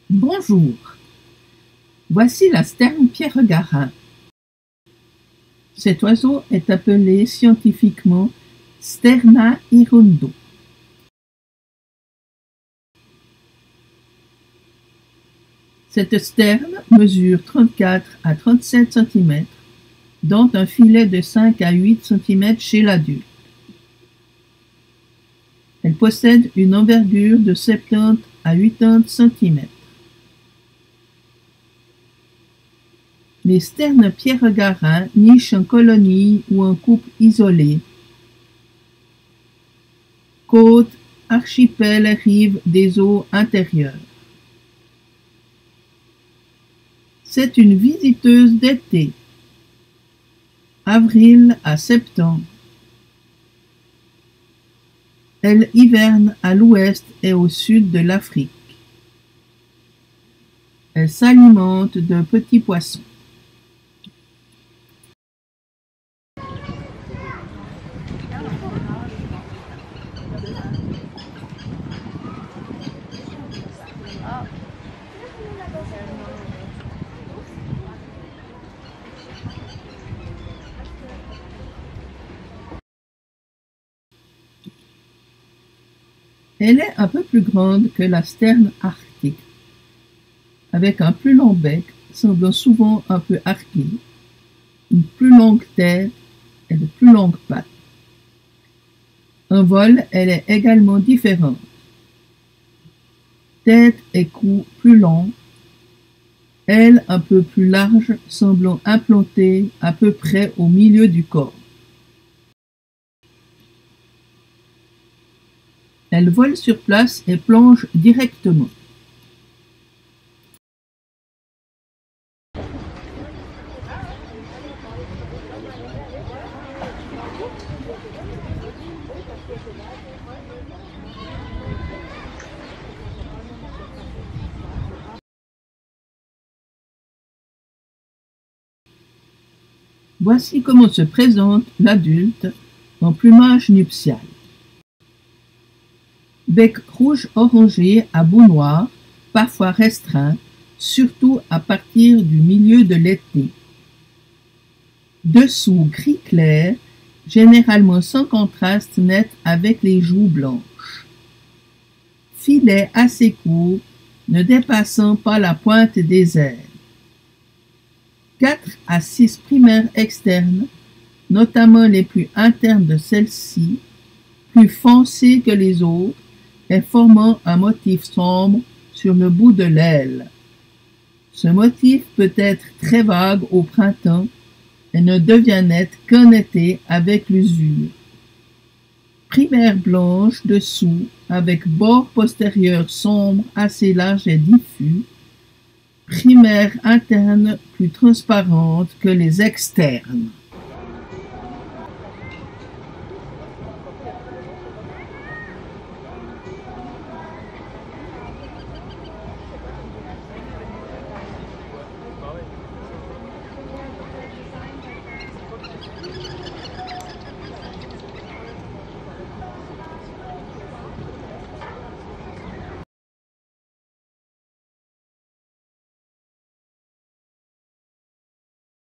Bonjour, voici la sterne pierre-garin. Cet oiseau est appelé scientifiquement Sterna hirundo. Cette sterne mesure 34 à 37 cm, dont un filet de 5 à 8 cm chez l'adulte. Elle possède une envergure de 70 à 80 cm. Les sternes pierre-garin nichent en colonie ou en couple isolée. Côtes, archipels, rives des eaux intérieures. C'est une visiteuse d'été, avril à septembre. Elle hiverne à l'ouest et au sud de l'Afrique. Elle s'alimente de petits poissons. Elle est un peu plus grande que la sterne arctique, avec un plus long bec, semblant souvent un peu arqué, une plus longue tête et de plus longues pattes. En vol, elle est également différente. Tête et cou plus longs, ailes un peu plus larges, semblant implantées à peu près au milieu du corps. Elle vole sur place et plonge directement. Voici comment se présente l'adulte en plumage nuptial. Bec rouge orangé à bout noir, parfois restreint, surtout à partir du milieu de l'été. Dessous gris clair, généralement sans contraste net avec les joues blanches. Filet assez court, ne dépassant pas la pointe des ailes. 4 à 6 primaires externes, notamment les plus internes de celles-ci, plus foncées que les autres, et formant un motif sombre sur le bout de l'aile. Ce motif peut être très vague au printemps et ne devient net qu'en été avec l'usure. Primaire blanche dessous avec bord postérieur sombre assez large et diffus. Primaire interne plus transparente que les externes.